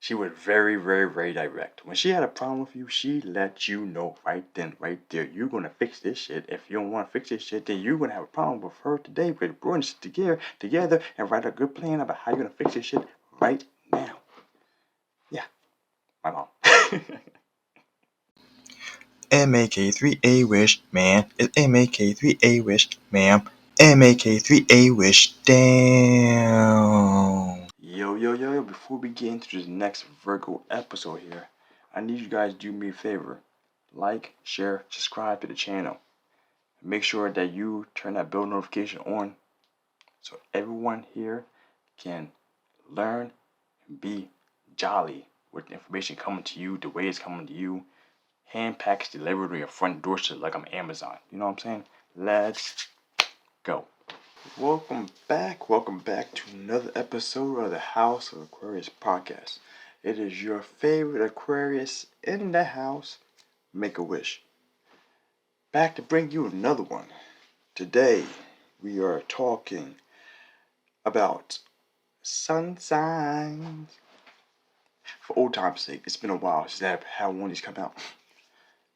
She was very, very, very direct. When she had a problem with you, she let you know right then, right there. You're gonna fix this shit. If you don't want to fix this shit, then you're gonna have a problem with her today. We're going to sit together and write a good plan about how you're gonna fix this shit right now. Yeah, my mom. MAK3A wish, man. It's MAK3A wish, ma'am. MAK3A wish, damn. Yo, before we get into this next Virgo episode here, I need you guys to do me a favor. Like, share, subscribe to the channel. Make sure that you turn that bell notification on so everyone here can learn and be jolly with the information coming to you the way it's coming to you. Hand packaged delivered to your front doorstep like I'm Amazon. You know what I'm saying? Let's go. Welcome back to another episode of the House of Aquarius podcast. It is your favorite Aquarius in the house, Make a Wish. Back to bring you another one. Today we are talking about sun signs. For old time's sake, it's been a while since I've had one of these come out.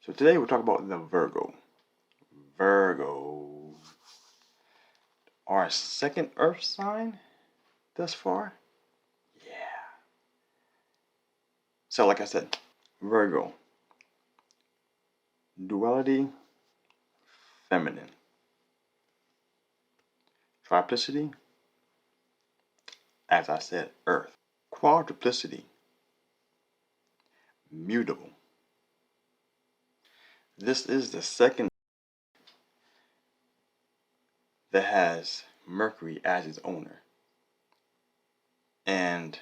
So today we're talking about the Virgo. Virgo. Our second earth sign thus far. Yeah. So like I said, Virgo. Duality, feminine. Triplicity, as I said, earth. Quadruplicity, mutable. This is the second that has Mercury as its owner. And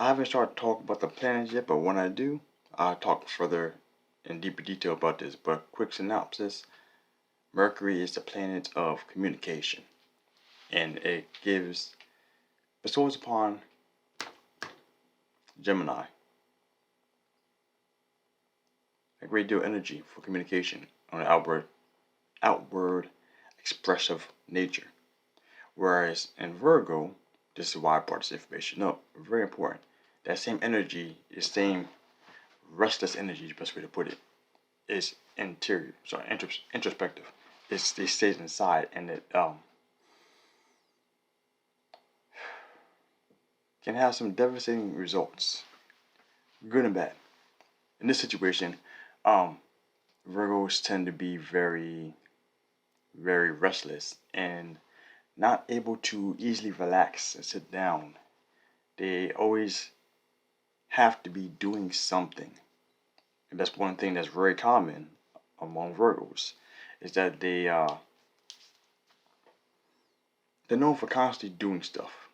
I haven't started talking about the planets yet, but when I do, I'll talk further in deeper detail about this. But quick synopsis, Mercury is the planet of communication. And it bestows upon Gemini a great deal of energy for communication on an outward expressive nature. Whereas in Virgo, this is why I brought this information up, very important. That same energy is same restless energy, the best way to put it, is introspective. It stays inside, and it can have some devastating results, good and bad. In this situation, Virgos tend to be very, very restless and not able to easily relax and sit down. They always have to be doing something. And that's one thing that's very common among Virgos, is that they're known for constantly doing stuff.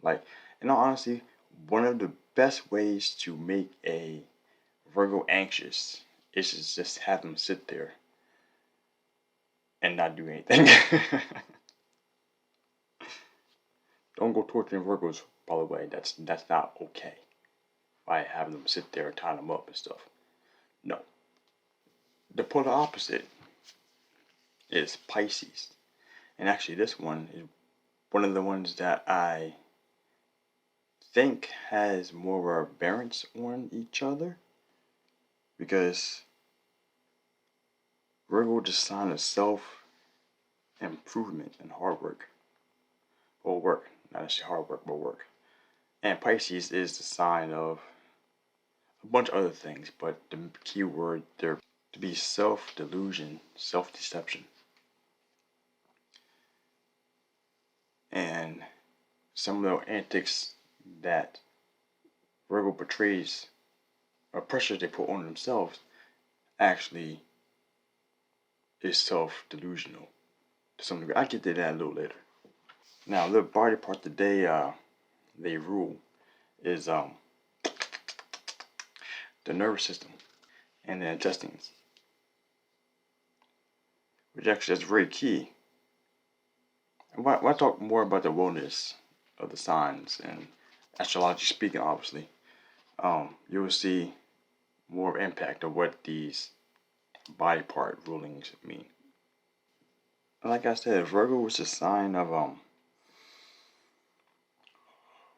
Like, in all honesty, one of the best ways to make a Virgo anxious is to just have them sit there and not do anything. Don't go torturing Virgos, by the way. That's not okay. By having them sit there and tie them up and stuff. No. The polar opposite is Pisces. And actually this one is one of the ones that I think has more of a bearance on each other. Because Virgo is a sign of self-improvement and hard work. Well, work. Not necessarily hard work, but work. And Pisces is the sign of a bunch of other things, but the key word there to be self-delusion, self-deception. And some of the antics that Virgo portrays, or pressure they put on themselves, actually is self-delusional to some degree. I'll get to that a little later. Now, the body part today they rule is the nervous system and the intestines, which actually is very key. And when I talk more about the wellness of the signs and astrology speaking, obviously, you will see more impact of what these body part rulings mean. Like I said, Virgo is a sign of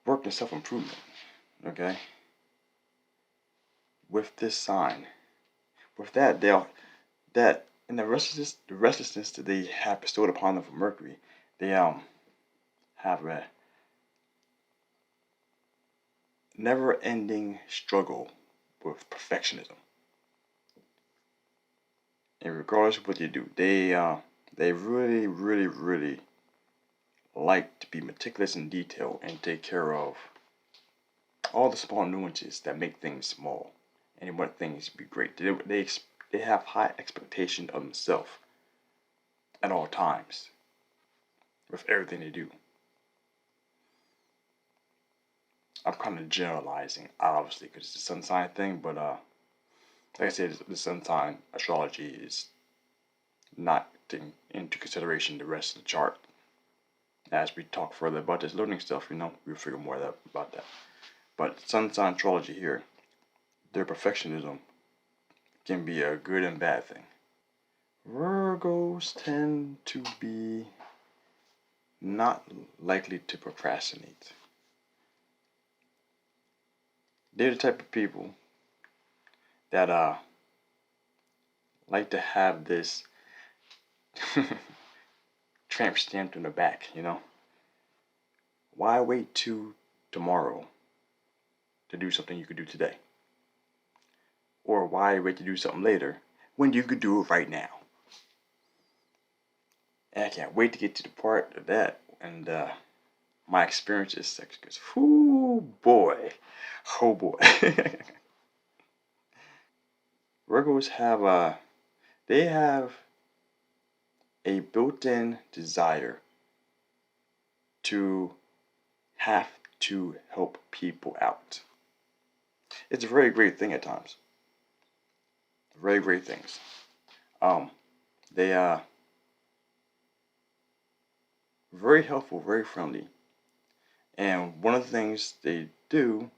work and self-improvement. Okay? With this sign. With that, that and the restlessness that they have bestowed upon them from Mercury, they have a never-ending struggle with perfectionism. And regardless of what they do, they really, really, really like to be meticulous in detail and take care of all the small nuances that make things small and want things to be great. They have high expectation of themselves at all times with everything they do. I'm kind of generalizing, obviously, because it's a sun sign thing, but like I said, the sun sign astrology is not taking into consideration the rest of the chart. As we talk further about this learning stuff, we'll figure more about that. But sun sign astrology here, their perfectionism can be a good and bad thing. Virgos tend to be not likely to procrastinate. They're the type of people that like to have this tramp stamped in the back, Why wait to tomorrow to do something you could do today? Or why wait to do something later when you could do it right now? And I can't wait to get to the part of that and my experience is sex because oh boy. Virgos they have a built-in desire to have to help people out. It's a very great thing at times. Very great things. They are very helpful, very friendly. And one of the things they do,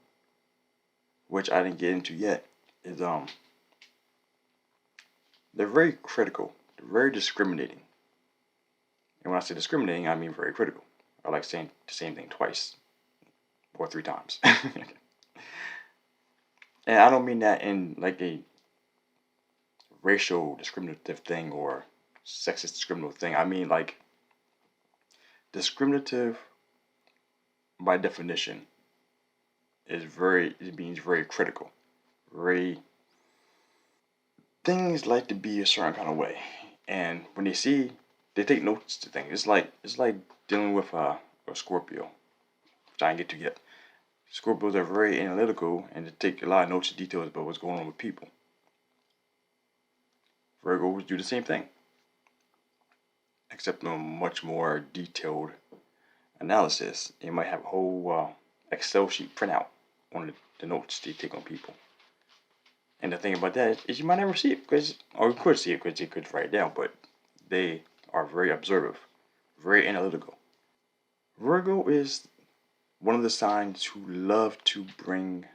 which I didn't get into yet, is they're very critical. They're very discriminating. And when I say discriminating, I mean very critical. I like saying the same thing twice or 3 times. And I don't mean that in like a racial discriminative thing or sexist discriminative thing. I mean like discriminative by definition it means very critical. Very things like to be a certain kind of way. And when they take notes to things. It's like dealing with a Scorpio, which I didn't get to yet. Scorpios are very analytical and they take a lot of notes and details about what's going on with people. Virgos do the same thing, except in a much more detailed analysis. You might have a whole Excel sheet printout on the notes they take on people. And the thing about that is you might never see it or you could see it because you could write it down, but they are very observant, very analytical. Virgo is one of the signs who love to bring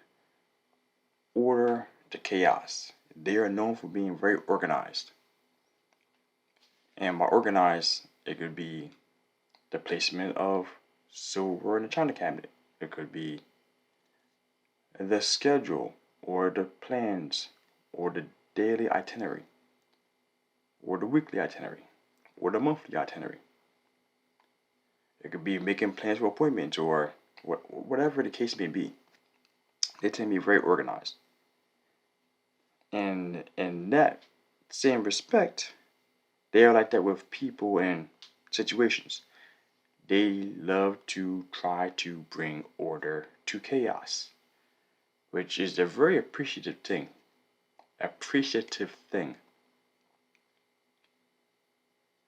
order to chaos. They are known for being very organized. And by organized, it could be the placement of silver in the china cabinet. It could be the schedule or the plans or the daily itinerary or the weekly itinerary or the monthly itinerary. It could be making plans for appointments or whatever the case may be. They tend to be very organized. And in that same respect, they are like that with people and situations. They love to try to bring order to chaos, which is a very appreciative thing.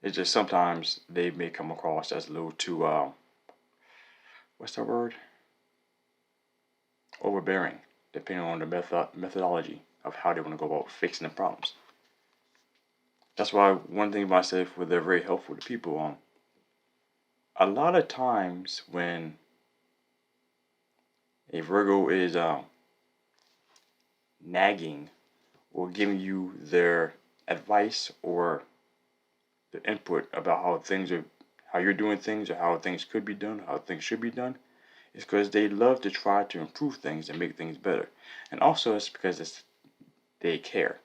It's just sometimes they may come across as a little too what's that word? Overbearing, depending on the methodology of how they want to go about fixing the problems. That's why one thing about myself, where they're very helpful to people. A lot of times when a Virgo is nagging or giving you their advice or the input about how you're doing things or how things could be done, how things should be done, It's because they love to try to improve things and make things better. And also it's because they care.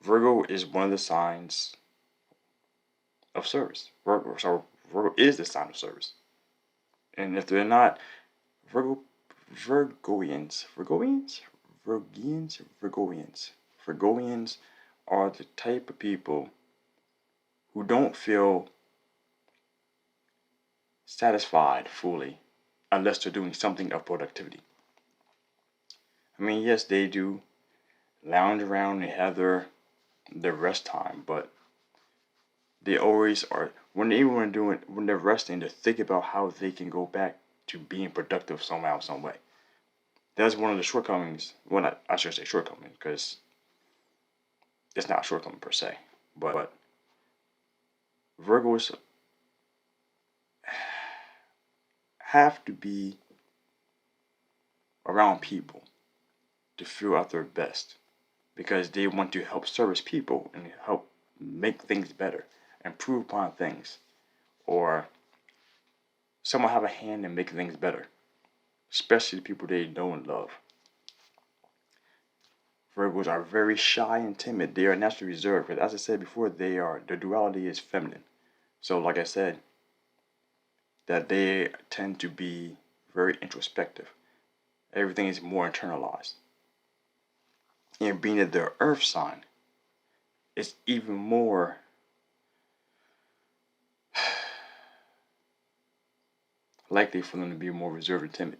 Virgo is one of the signs of service. Virgo is the sign of service. And if they're not Virgoians are the type of people who don't feel satisfied fully unless they're doing something of productivity. I mean, yes, they do lounge around and have their rest time, but they always are when they're resting, they're thinking about how they can go back to being productive somehow, some way. That's one of the shortcomings. Well, I should say shortcomings because it's not a shortcoming per se, but Virgos have to be around people to feel at their best because they want to help service people and help make things better, improve upon things, or someone have a hand in making things better, especially the people they know and love. Virgos are very shy and timid. They are naturally reserved because, as I said before, their duality is feminine. So, like I said, that they tend to be very introspective. Everything is more internalized. And being that they're earth sign, it's even more likely for them to be more reserved and timid.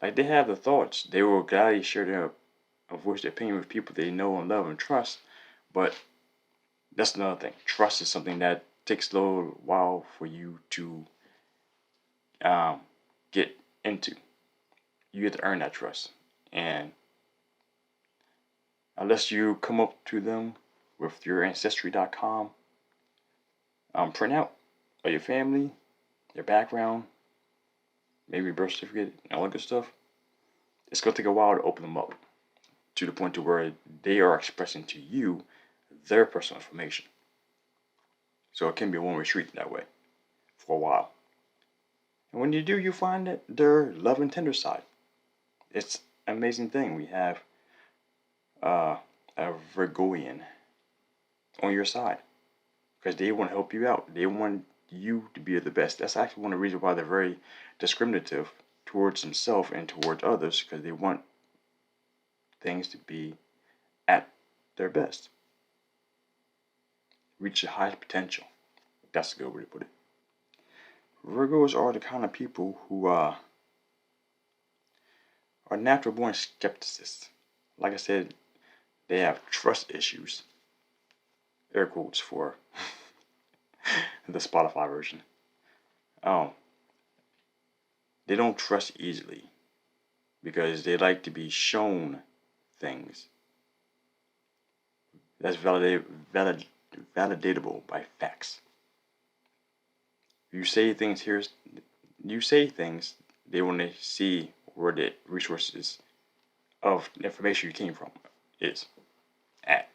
Like they have the thoughts, they will gladly share their voice their opinion with people they know and love and trust, but that's another thing. Trust is something that takes a little while for you to get into. You have to earn that trust, and unless you come up to them with your ancestry.com printout of your family, their background, maybe birth certificate, and all that good stuff, it's going to take a while to open them up to the point to where they are expressing to you their personal information. So it can be a one-way street that way for a while. And when you do, you find that their love and tender side. It's an amazing thing. We have a Virgoian on your side because they want to help you out. They want you to be the best. That's actually one of the reasons why they're very discriminative towards themselves and towards others, because they want things to be at their best. Reach the highest potential. That's a good way to put it. Virgos are the kind of people who are natural born skepticists. Like I said, they have trust issues. Air quotes for the Spotify version. They don't trust easily because they like to be shown things that's validatable by facts. You say things, they want to see where the resources of information you came from is at.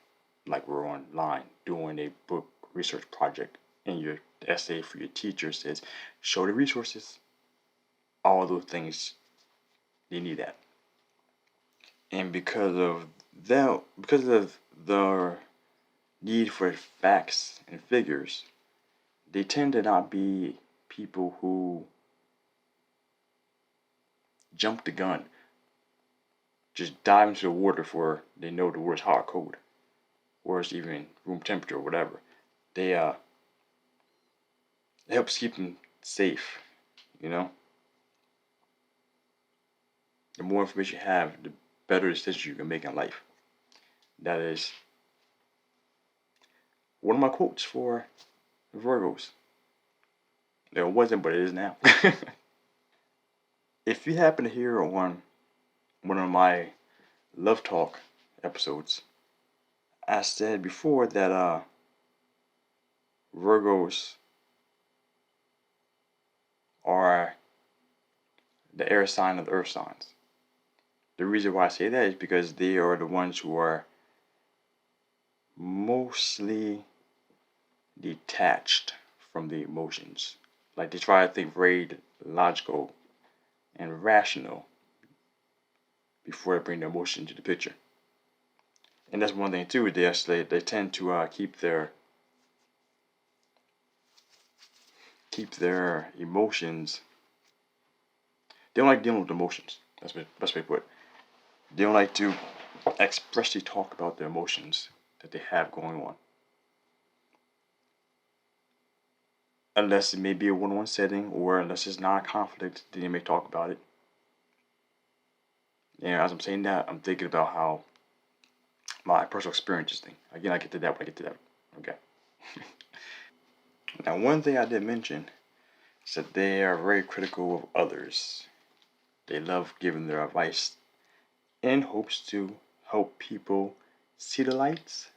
Like we're online doing a book research project and your essay for your teacher says, show the resources. All those things, they need that. And because of the need for facts and figures, they tend to not be people who jump the gun, just dive into the water for they know the water's hot or cold, or it's even room temperature or whatever. They it helps keep them safe, you know. The more information you have, the better decisions you can make in life. That is one of my quotes for Virgos. It wasn't, but it is now. If you happen to hear on one of my Love Talk episodes, I said before that Virgos are the air sign of the earth signs. The reason why I say that is because they are the ones who are mostly detached from the emotions. Like they try to think very logical, and rational before they bring their emotion into the picture. And that's one thing too. They tend to keep their emotions. They don't like dealing with emotions. That's the best way to put it. They don't like to expressly talk about their emotions that they have going on, unless it may be a one-on-one setting or unless it's non-conflict. Then they may talk about it. And as I'm saying that, I'm thinking about how my personal experiences thing. Again, I get to that when I get to that. Okay. Now, one thing I did mention is that they are very critical of others. They love giving their advice in hopes to help people see the lights,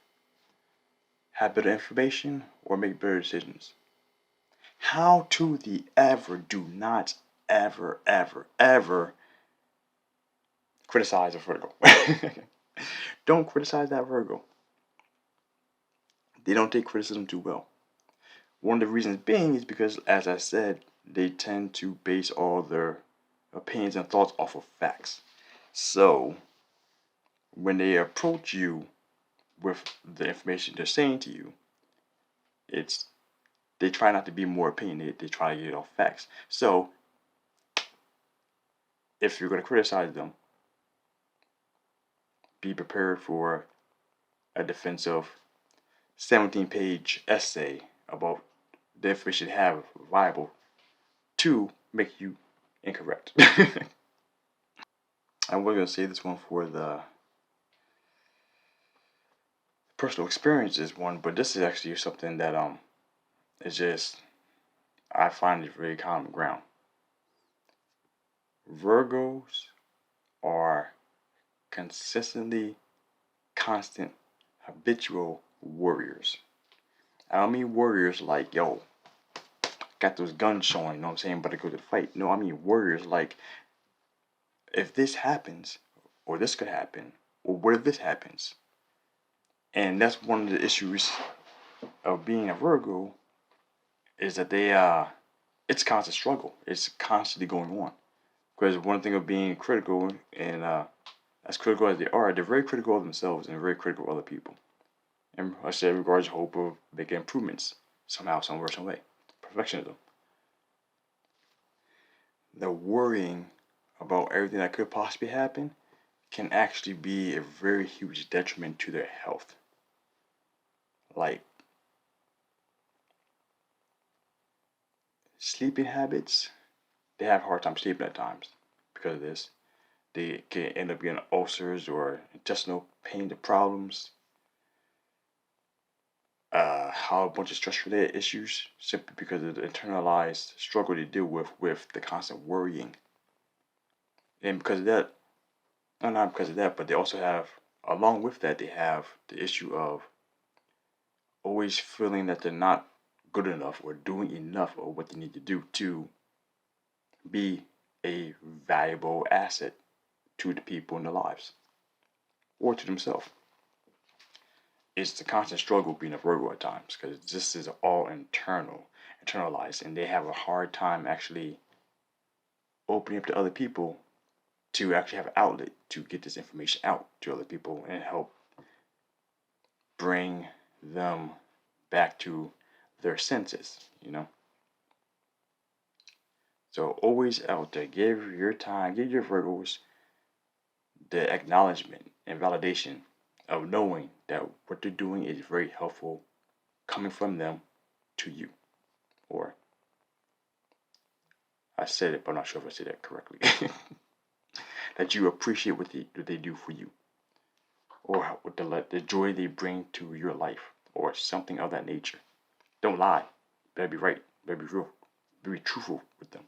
have better information, or make better decisions. How to the ever do not ever criticize a Virgo. Don't criticize that Virgo. They don't take criticism too well. One of the reasons being is because, as I said, they tend to base all their opinions and thoughts off of facts. So, when they approach you with the information they're saying to you, they try not to be more opinionated. They try to get it off facts. So, if you're going to criticize them, be prepared for a defensive 17-page essay about the information they have viable to make you incorrect. I was going to say this one for the personal experiences one, but this is actually something that is just, I find it very common ground. Virgos are consistently constant habitual warriors. I don't mean warriors like, yo, got those guns showing, you know what I'm saying, but I go to the fight. No, I mean warriors like, if this happens, or this could happen, or what if this happens? And that's one of the issues of being a Virgo, is that it's a constant struggle. It's constantly going on. Because one thing of being critical, and as critical as they are, they're very critical of themselves and very critical of other people. And I said, regards to hope of making improvements somehow, somewhere, some way. Perfectionism. The worrying about everything that could possibly happen can actually be a very huge detriment to their health. Like sleeping habits, they have a hard time sleeping at times because of this. They can end up getting ulcers or intestinal pain problems. How a bunch of stress-related issues simply because of the internalized struggle they deal with the constant worrying. And because of that, no, not because of that, but they also have, along with that, they have the issue of always feeling that they're not good enough or doing enough of what they need to do to be a valuable asset to the people in their lives or to themselves. It's the constant struggle being a Virgo at times because this is all internalized, and they have a hard time actually opening up to other people to actually have an outlet to get this information out to other people and help bring them back to their senses, you know. So always out there, give your time, give your Virgos the acknowledgement and validation of knowing that what they're doing is very helpful coming from them to you. Or I said it, but I'm not sure if I said that correctly. That you appreciate what they do for you, or what the joy they bring to your life, or something of that nature. Don't lie. Better be right. Better be real. Be truthful with them,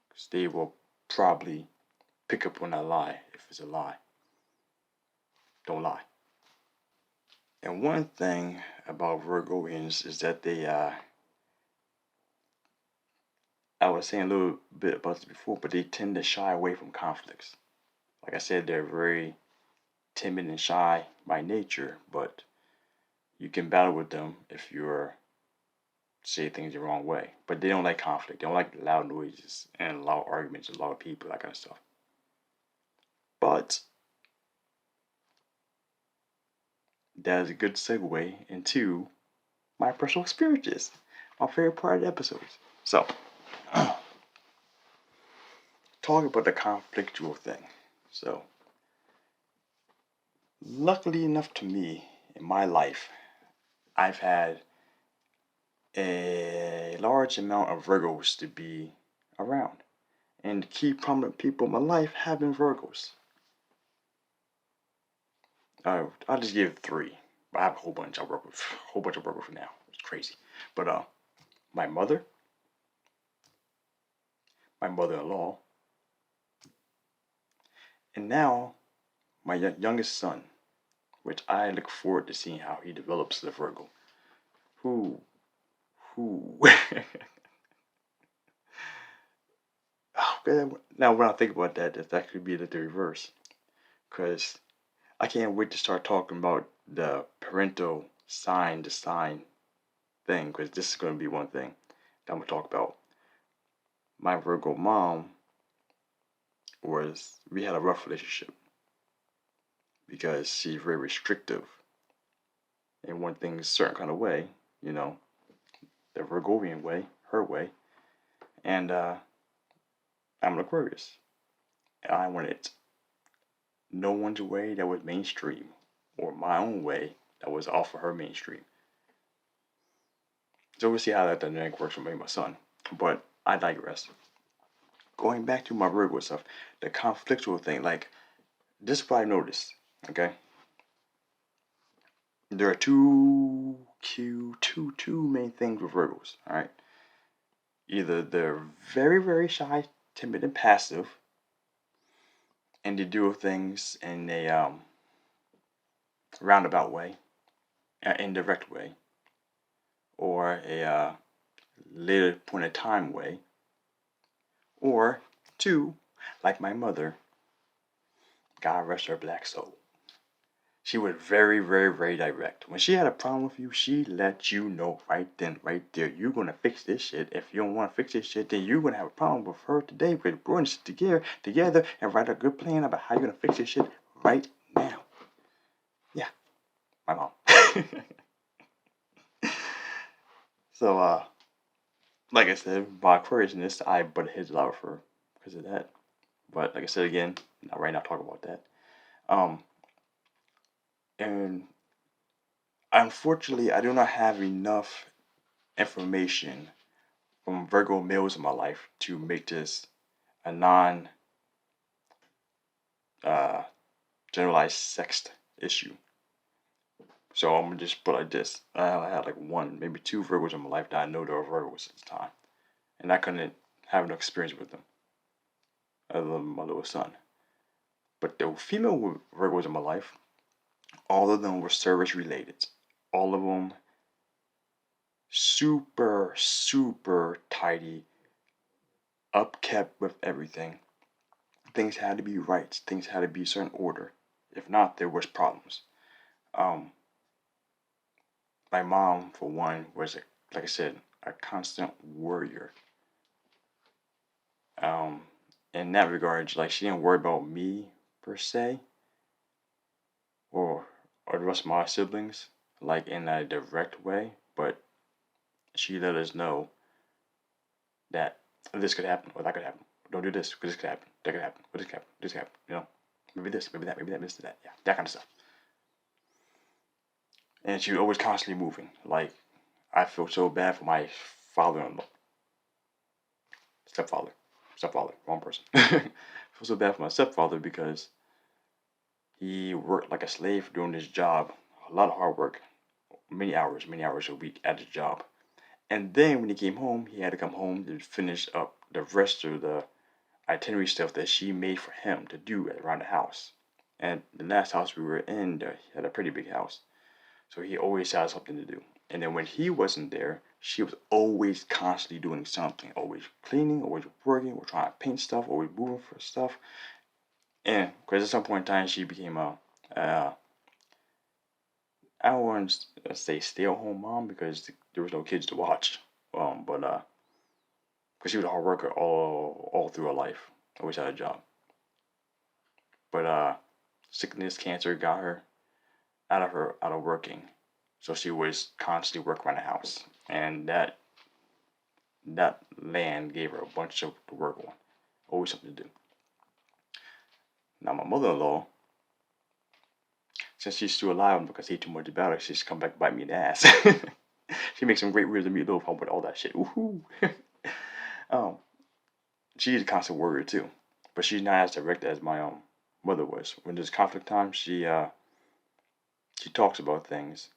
because they will probably pick up on that lie if it's a lie. Don't lie. And one thing about Virgoians is that they, I was saying a little bit about this before, but they tend to shy away from conflicts. Like I said, they're very timid and shy by nature, but you can battle with them if you're say things the wrong way. But they don't like conflict. They don't like loud noises and loud arguments and loud people, that kind of stuff. But that is a good segue into my personal experiences, my favorite part of the episodes. So, talking about the conflictual thing. So, luckily enough to me, in my life, I've had a large amount of Virgos to be around. And the key prominent people in my life have been Virgos. I'll just give 3. I have a whole bunch I work with. A whole bunch I work with now. It's crazy. But my mother, my mother-in-law, and now my youngest son, which I look forward to seeing how he develops as a Virgo. Who now when I think about that, that could be the reverse. Because I can't wait to start talking about the parental sign to sign thing, because this is going to be one thing that I'm going to talk about. My Virgo mom we had a rough relationship because she's very restrictive and wanted things a certain kind of way, you know, the Virgovian way, her way. And I'm an Aquarius. And I wanted no one's way that was mainstream, or my own way that was off of her mainstream. So we'll see how that dynamic works for me and my son. But I digress. Going back to my Virgo stuff, the conflictual thing, like, this is what I noticed, okay? There are two main things with Virgos, alright? Either they're very, very shy, timid, and passive, and they do things in a roundabout way, an indirect way, or a later point in time way, or 2, like my mother, God rest her black soul. She was very, very, very direct. When she had a problem with you, she let you know right then, right there. You're going to fix this shit. If you don't want to fix this shit, then you're going to have a problem with her today. We're going to sit together and write a good plan about how you're going to fix this shit right now. Yeah, my mom. So, like I said, by Aquariusness, I butt heads a lot with her because of that. But like I said again, not right now talk about that. And unfortunately, I do not have enough information from Virgo males in my life to make this a non generalized sex issue. So I'm gonna just put it like this. I had like 1, maybe 2 Virgos in my life that I know that were Virgos at the time. And I couldn't have no experience with them other than my little son. But the female Virgos in my life, all of them were service related. All of them super, super tidy, upkept with everything. Things had to be right. Things had to be a certain order. If not, there was problems. My mom, for one, was, like I said, a constant worrier. In that regard, like, she didn't worry about me per se, or the rest of my siblings, like in a direct way, but she let us know that this could happen or that could happen. Don't do this because this could happen. That could happen. This could happen. This could happen. You know, maybe this, maybe that, maybe that, this, that. Yeah, that kind of stuff. And she was always constantly moving. Like, I feel so bad for my father-in-law, stepfather, wrong person. I feel so bad for my stepfather because he worked like a slave doing his job, a lot of hard work, many hours a week at his job. And then when he came home, he had to come home to finish up the rest of the itinerary stuff that she made for him to do around the house. And the last house we were in, he had a pretty big house. So he always had something to do. And then when he wasn't there, she was always constantly doing something. Always cleaning, always working, or trying to paint stuff, always moving for stuff. And because at some point in time, she became I don't want to say stay-at-home mom because there was no kids to watch. But because she was a hard worker all through her life. Always had a job. But sickness, cancer got her out of working. So she was constantly working around the house, and that land gave her a bunch of to work on. Always something to do. Now my mother-in-law, since she's still alive because I ate too much about her, she's come back to bite me in the ass. She makes some great ribs and meatloaf home with all that shit. Woohoo! um, she's a constant worrier too, but she's not as direct as my mother was. When there's conflict time, she talks about things,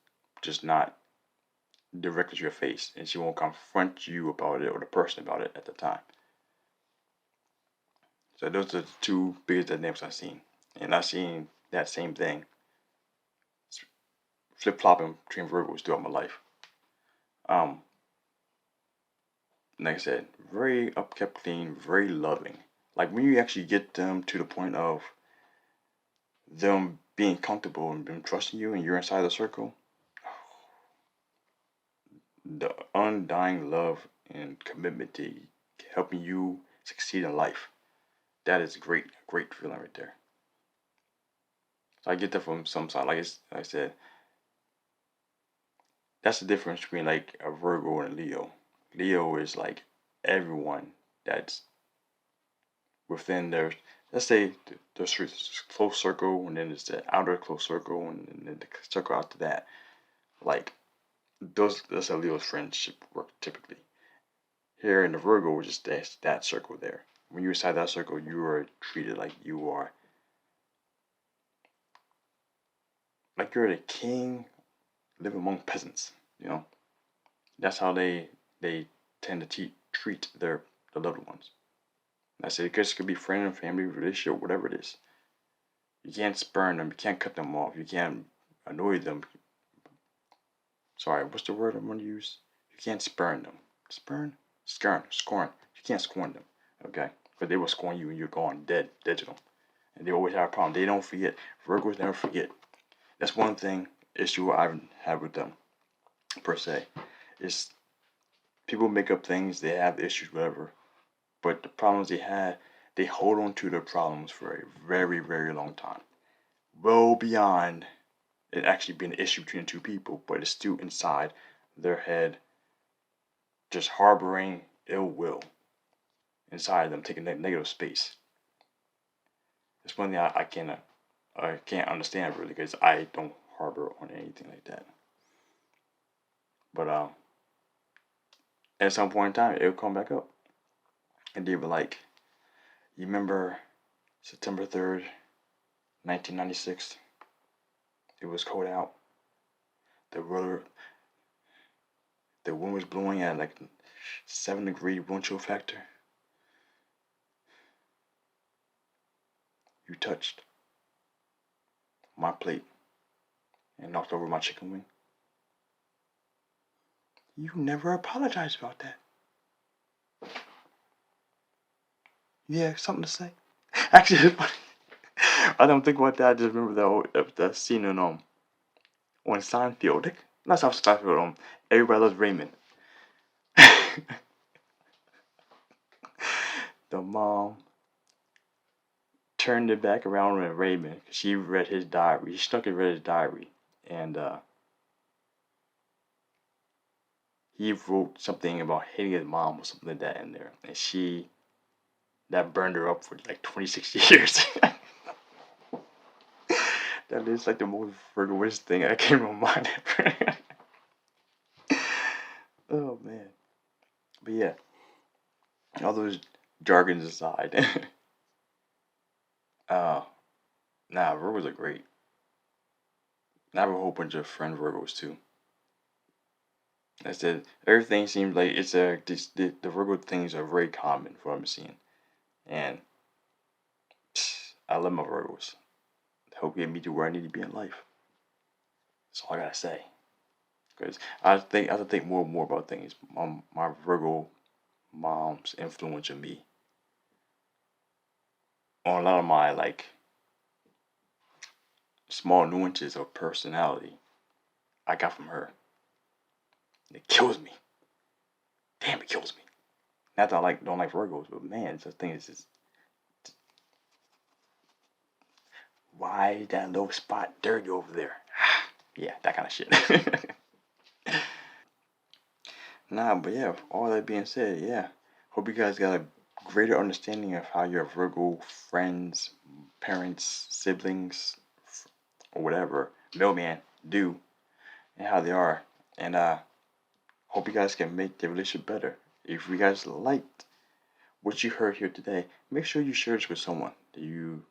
just not directly to your face, and she won't confront you about it or the person about it at the time. So those are the two biggest dynamics I've seen, and I've seen that same thing flip flopping between Virgos throughout my life. Um, like I said, very upkept, clean, very loving. Like when you actually get them to the point of them being comfortable and them trusting you, and you're inside the circle, the undying love and commitment to helping you succeed in life. That is great, great feeling right there. So I get that from some side. Like I said, that's the difference between like a Virgo and a Leo. Leo is like everyone that's within their, let's say, the close circle, and then there's the outer close circle, and then the circle after that. Like that's a Leo's friendship work typically. Here in the Virgo, just that circle there. When you're inside that circle, you are treated like you're the king living among peasants. You know, that's how they tend to treat the loved ones. And I said, it could be friend and family relationship, whatever it is. You can't spurn them. You can't cut them off. You can't annoy them. Sorry, what's the word I'm going to use? You can't spurn them. Spurn? Scorn. You can't scorn them. Okay? Because they will scorn you and you're gone dead to them. And they always have a problem. They don't forget. Virgos never forget. That's one issue I've had with them, per se. Is people make up things, they have issues, whatever. But the problems they had, they hold on to their problems for a very, very long time. Well beyond it actually being an issue between the two people, but it's still inside their head, just harboring ill will inside them, taking that negative space. It's one thing I can't understand really, because I don't harbor on anything like that. But at some point in time, it'll come back up, and they were like, "You remember September 3rd, 1996? It was cold out. The weather, the wind was blowing at like 7-degree wind chill factor. You touched my plate and knocked over my chicken wing. You never apologized about that. You have something to say?" Actually, it's funny. I don't think about that. I just remember that scene on Seinfeld. Not Seinfeld. Everybody Loves Raymond. The mom turned it back around on Raymond. She read his diary. She stuck and read his diary, and he wrote something about hating his mom or something like that in there, and that burned her up for like 26 years. That is like the most Virgoist thing I can remind ever. Oh man. But yeah, all those jargons aside, uh, nah, Virgos are great. I have a whole bunch of friend Virgos too. I said everything seems like the Virgo things are very common for what I'm seeing, and I love my Virgos. They help get me to where I need to be in life. That's all I gotta say. Because I have to think more and more about things. My Virgo mom's influence on me, on a lot of my like small nuances of personality, I got from her. It kills me. damn, it kills me. Not that I don't like Virgos, but man, the thing is just, why is that little spot dirty over there? Yeah, that kind of shit. Nah, but yeah, all that being said, yeah. Hope you guys got a greater understanding of how your Virgo friends, parents, siblings, or whatever, mailman do, and how they are. And hope you guys can make the relationship better. If you guys liked what you heard here today, make sure you share this with someone that you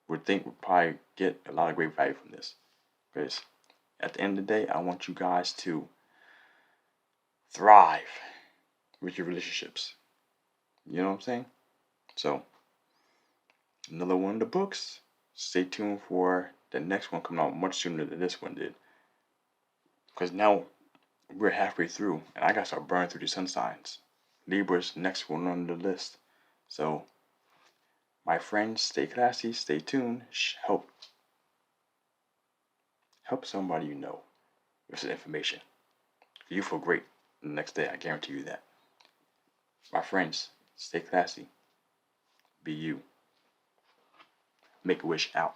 would think would probably get a lot of great value from this. Because at the end of the day, I want you guys to thrive with your relationships. You know what I'm saying? So, another one of the books. Stay tuned for the next one coming out much sooner than this one did. Because now we're halfway through, and I gotta start burning through the sun signs. Libra's next one on the list. So, my friends, stay classy, stay tuned. Help somebody you know with some information. You feel great the next day, I guarantee you that. My friends, stay classy. Be you. Make a wish out.